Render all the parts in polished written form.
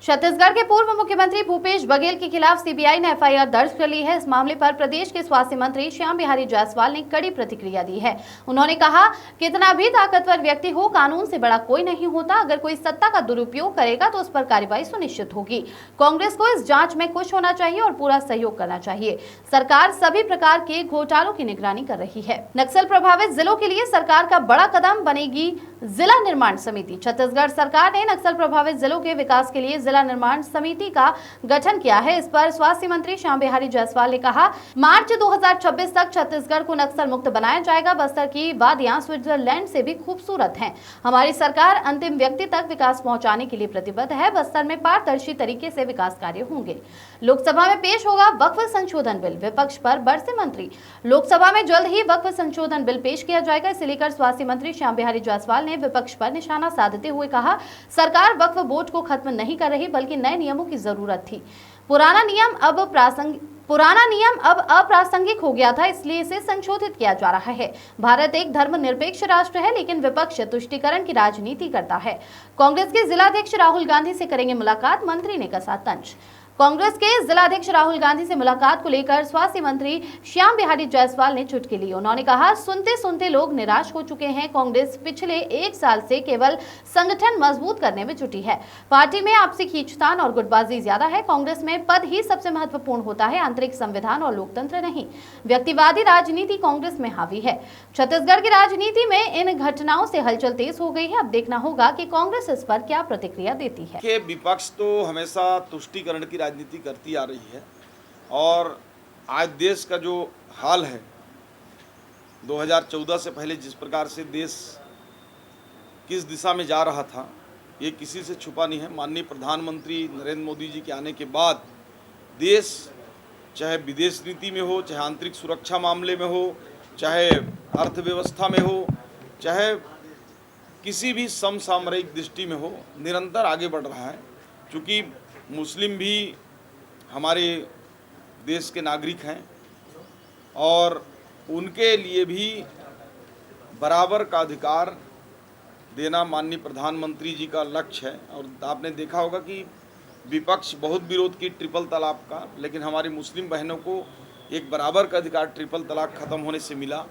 छत्तीसगढ़ के पूर्व मुख्यमंत्री भूपेश बघेल के खिलाफ सीबीआई ने एफआईआर दर्ज कर ली है। इस मामले पर प्रदेश के स्वास्थ्य मंत्री श्याम बिहारी जायसवाल ने कड़ी प्रतिक्रिया दी है। उन्होंने कहा, कितना भी ताकतवर व्यक्ति हो, कानून से बड़ा कोई नहीं होता। अगर कोई सत्ता का दुरुपयोग करेगा तो उस पर कार्रवाई सुनिश्चित होगी। कांग्रेस को इस जांच में खुश होना चाहिए और पूरा सहयोग करना चाहिए। सरकार सभी प्रकार के घोटालों की निगरानी कर रही है। नक्सल प्रभावित जिलों के लिए सरकार का बड़ा कदम बनेगी जिला निर्माण समिति। छत्तीसगढ़ सरकार ने नक्सल प्रभावित जिलों के विकास के लिए जिला निर्माण समिति का गठन किया है। इस पर स्वास्थ्य मंत्री श्याम बिहारी जायसवाल ने कहा, मार्च 2026 तक छत्तीसगढ़ को नक्सल मुक्त बनाया जाएगा। बस्तर की वादियां स्विट्जरलैंड से भी खूबसूरत हैं। हमारी सरकार अंतिम व्यक्ति तक विकास पहुंचाने के लिए प्रतिबद्ध है। बस्तर में पारदर्शी तरीके से विकास कार्य होंगे। लोकसभा में पेश होगा वक्फ संशोधन बिल। विपक्ष पर बरसे मंत्री। लोकसभा में जल्द ही वक्फ संशोधन बिल पेश किया जाएगा। इसे लेकर स्वास्थ्य मंत्री श्याम बिहारी जायसवाल ने विपक्ष पर निशाना साधते हुए कहा, सरकार वक्फ बोर्ड को खत्म नहीं कर रही बल्कि नए नियमों की जरूरत थी। पुराना नियम अब अप्रासंगिक हो गया था, इसलिए इसे संशोधित किया जा रहा है। भारत एक धर्मनिरपेक्ष राष्ट्र है, लेकिन विपक्ष तुष्टीकरण की राजनीति करता है। कांग्रेस के जिलाध्यक्ष राहुल गांधी से करेंगे मुलाकात, मंत्री ने कसा तंज। कांग्रेस के जिलाध्यक्ष राहुल गांधी से मुलाकात को लेकर स्वास्थ्य मंत्री श्याम बिहारी जायसवाल ने चुटकी ली। उन्होंने कहा, सुनते सुनते लोग निराश हो चुके हैं। कांग्रेस पिछले 1 साल से केवल संगठन मजबूत करने में जुटी है। पार्टी में आपसी खींचतान और गुटबाजी ज्यादा है। कांग्रेस में पद ही सबसे महत्वपूर्ण होता है, आंतरिक संविधान और लोकतंत्र नहीं। व्यक्तिवादी राजनीति कांग्रेस में हावी है। छत्तीसगढ़ की राजनीति में इन घटनाओं से हलचल तेज हो गई है। अब देखना होगा कि कांग्रेस इस पर क्या प्रतिक्रिया देती है। विपक्ष तो हमेशा तुष्टीकरण की राजनीति करती आ रही है और आज देश का जो हाल है, 2014 से पहले जिस प्रकार से देश किस दिशा में जा रहा था, ये किसी से छुपा नहीं है। माननीय प्रधानमंत्री नरेंद्र मोदी जी के आने के बाद देश चाहे विदेश नीति में हो, चाहे आंतरिक सुरक्षा मामले में हो, चाहे अर्थव्यवस्था में हो, चाहे किसी भी समसामयिक दृष्टि में हो, निरंतर आगे बढ़ रहा है। क्योंकि मुस्लिम भी हमारे देश के नागरिक हैं और उनके लिए भी बराबर का अधिकार देना माननीय प्रधानमंत्री जी का लक्ष्य है। और आपने देखा होगा कि विपक्ष बहुत विरोध की ट्रिपल तलाक का, लेकिन हमारी मुस्लिम बहनों को एक बराबर का अधिकार ट्रिपल तलाक ख़त्म होने से मिला।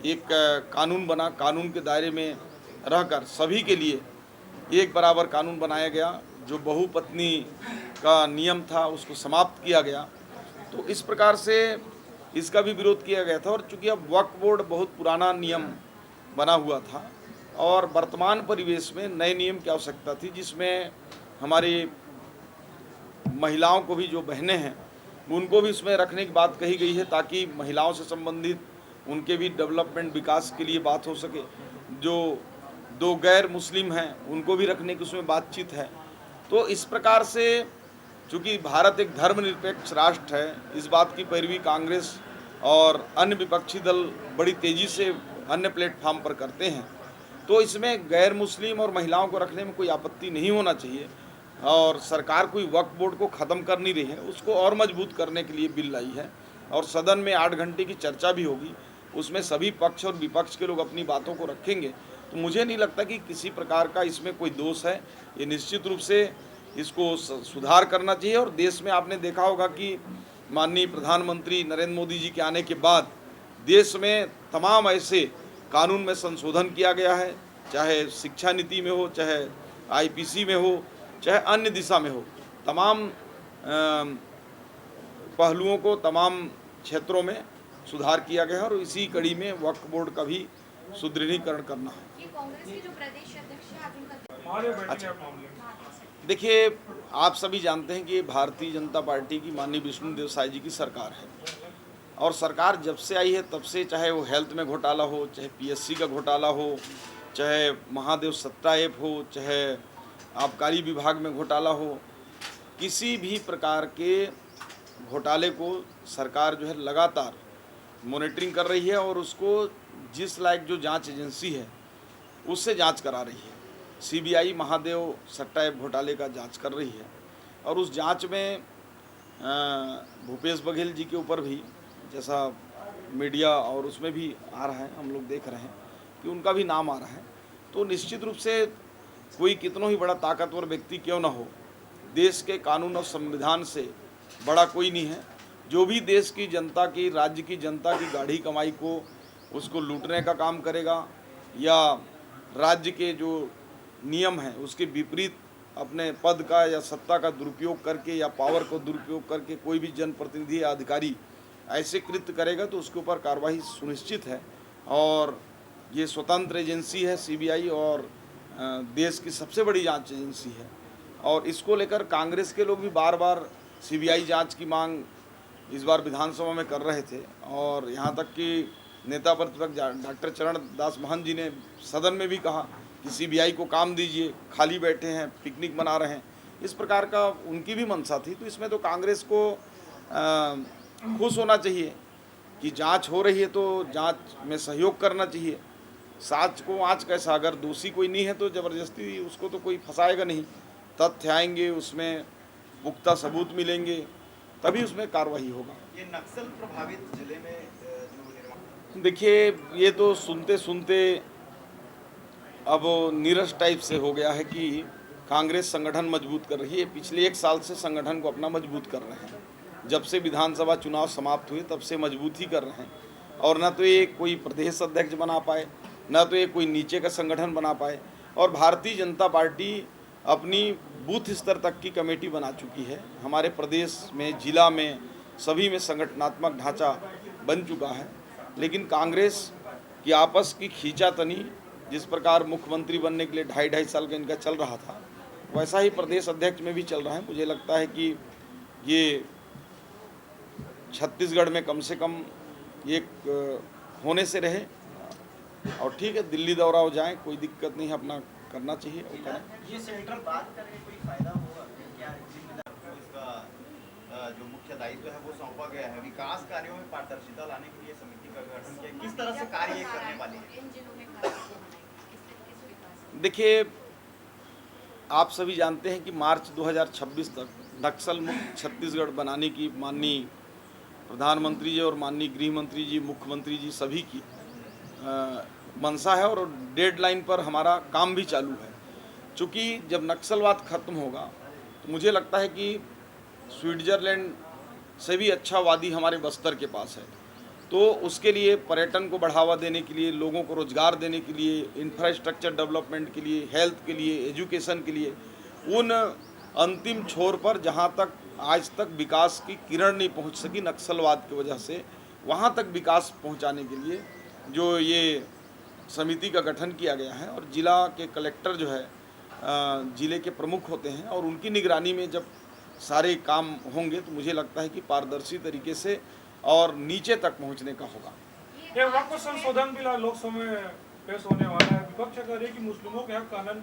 एक कानून बना, कानून के दायरे में रहकर सभी के लिए एक बराबर कानून बनाया गया। जो बहुपत्नी का नियम था उसको समाप्त किया गया। तो इस प्रकार से इसका भी विरोध किया गया था। और चूँकि अब वक्फ बोर्ड बहुत पुराना नियम बना हुआ था और वर्तमान परिवेश में नए नियम की आवश्यकता थी, जिसमें हमारी महिलाओं को भी, जो बहनें हैं, उनको भी इसमें रखने की बात कही गई है, ताकि महिलाओं से संबंधित उनके भी डेवलपमेंट, विकास के लिए बात हो सके। जो 2 गैर मुस्लिम हैं उनको भी रखने की उसमें बातचीत है। तो इस प्रकार से चूँकि भारत एक धर्मनिरपेक्ष राष्ट्र है, इस बात की पैरवी कांग्रेस और अन्य विपक्षी दल बड़ी तेज़ी से अन्य प्लेटफॉर्म पर करते हैं। तो इसमें गैर मुस्लिम और महिलाओं को रखने में कोई आपत्ति नहीं होना चाहिए। और सरकार कोई वक्फ बोर्ड को ख़त्म कर नहीं रही है, उसको और मजबूत करने के लिए बिल लाई है। और सदन में 8 घंटे की चर्चा भी होगी, उसमें सभी पक्ष और विपक्ष के लोग अपनी बातों को रखेंगे। तो मुझे नहीं लगता कि किसी प्रकार का इसमें कोई दोष है। ये निश्चित रूप से इसको सुधार करना चाहिए। और देश में आपने देखा होगा कि माननीय प्रधानमंत्री नरेंद्र मोदी जी के आने के बाद देश में तमाम ऐसे कानून में संशोधन किया गया है, चाहे शिक्षा नीति में हो, चाहे आईपीसी में हो, चाहे अन्य दिशा में हो। तमाम पहलुओं को, तमाम क्षेत्रों में सुधार किया गया है और इसी कड़ी में वक्फ बोर्ड का भी सुदृढ़ीकरण करना है। अच्छा, देखिए, आप सभी जानते हैं कि भारतीय जनता पार्टी की माननीय विष्णुदेव साय जी की सरकार है। और सरकार जब से आई है तब से, चाहे वो हेल्थ में घोटाला हो, चाहे पीएससी का घोटाला हो, चाहे महादेव सट्टा ऐप हो, चाहे आबकारी विभाग में घोटाला हो, किसी भी प्रकार के घोटाले को सरकार जो है लगातार मॉनिटरिंग कर रही है और उसको जिस लायक जो जांच एजेंसी है उससे जांच करा रही है। सीबीआई महादेव सट्टा ऐप घोटाले का जांच कर रही है और उस जांच में भूपेश बघेल जी के ऊपर भी, जैसा मीडिया और उसमें भी आ रहा है, हम लोग देख रहे हैं कि उनका भी नाम आ रहा है। तो निश्चित रूप से कोई कितना ही बड़ा ताकतवर व्यक्ति क्यों ना हो, देश के कानून और संविधान से बड़ा कोई नहीं है। जो भी देश की जनता की, राज्य की जनता की गाढ़ी कमाई को उसको लूटने का काम करेगा या राज्य के जो नियम हैं उसके विपरीत अपने पद का या सत्ता का दुरुपयोग करके या पावर को दुरुपयोग करके कोई भी जनप्रतिनिधि या अधिकारी ऐसे कृत्य करेगा तो उसके ऊपर कार्रवाई सुनिश्चित है। और ये स्वतंत्र एजेंसी है सीबीआई, और देश की सबसे बड़ी जांच एजेंसी है। और इसको लेकर कांग्रेस के लोग भी बार बार सीबीआई जांच की मांग इस बार विधानसभा में कर रहे थे, और यहाँ तक कि नेता प्रतिपक्ष डॉक्टर चरण दास महंत जी ने सदन में भी कहा कि सीबीआई को काम दीजिए, खाली बैठे हैं, पिकनिक मना रहे हैं। इस प्रकार का उनकी भी मंशा थी। तो इसमें तो कांग्रेस को खुश होना चाहिए कि जांच हो रही है, तो जांच में सहयोग करना चाहिए। साच को आँच कैसा, अगर दोषी कोई नहीं है तो ज़बरदस्ती उसको तो कोई फंसाएगा नहीं। तथ्य आएंगे, उसमें पुख्ता सबूत मिलेंगे, तभी उसमें कार्रवाई होगा। ये नक्सल प्रभावित जिले में जो निर्माण, देखिए, ये तो सुनते सुनते अब नीरस टाइप से हो गया है कि कांग्रेस संगठन मजबूत कर रही है। पिछले 1 साल से संगठन को अपना मजबूत कर रहे हैं। जब से विधानसभा चुनाव समाप्त हुए तब से मजबूत ही कर रहे हैं। और न तो ये कोई प्रदेश अध्यक्ष बना पाए, न तो ये कोई नीचे का संगठन बना पाए। और भारतीय जनता पार्टी अपनी बूथ स्तर तक की कमेटी बना चुकी है। हमारे प्रदेश में, जिला में, सभी में संगठनात्मक ढांचा बन चुका है। लेकिन कांग्रेस की आपस की खींचातनी, जिस प्रकार मुख्यमंत्री बनने के लिए 2.5 साल का इनका चल रहा था, वैसा ही प्रदेश अध्यक्ष में भी चल रहा है। मुझे लगता है कि ये छत्तीसगढ़ में कम से कम ये होने से रहे। और ठीक है, दिल्ली दौरा हो जाए, कोई दिक्कत नहीं है, अपना करना चाहिए वो करें। ये सेंट्रल बात करके कोई फायदा होगा क्या? जिम्मेदार को इसका जो मुख्य दायित्व है वो सौंपा गया है। विकास कार्यों में पारदर्शिता लाने के लिए समिति का गठन किया, किस तरह से कार्य करने वाली है? देखिए, आप सभी जानते हैं कि मार्च 2026 तक नक्सल मुक्त छत्तीसगढ़ बनाने की माननीय प्रधानमंत्री जी और माननीय गृह मंत्री जी, मुख्यमंत्री जी सभी की मंशा है। और डेडलाइन पर हमारा काम भी चालू है। चूँकि जब नक्सलवाद खत्म होगा तो मुझे लगता है कि स्विट्ज़रलैंड से भी अच्छा वादी हमारे बस्तर के पास है। तो उसके लिए पर्यटन को बढ़ावा देने के लिए, लोगों को रोजगार देने के लिए, इंफ्रास्ट्रक्चर डेवलपमेंट के लिए, हेल्थ के लिए, एजुकेशन के लिए, उन अंतिम छोर पर जहां तक आज तक विकास की किरण नहीं पहुंच सकी नक्सलवाद की वजह से, वहां तक विकास पहुंचाने के लिए जो ये समिति का गठन किया गया है। और जिला के कलेक्टर जो है जिले के प्रमुख होते हैं, और उनकी निगरानी में जब सारे काम होंगे तो मुझे लगता है कि पारदर्शी तरीके से और नीचे तक पहुंचने का होगा। ये वक्फ संशोधन बिल लोकसभा में पेश होने वाला है। विपक्ष कह रही है कि मुस्लिमों के हक कानून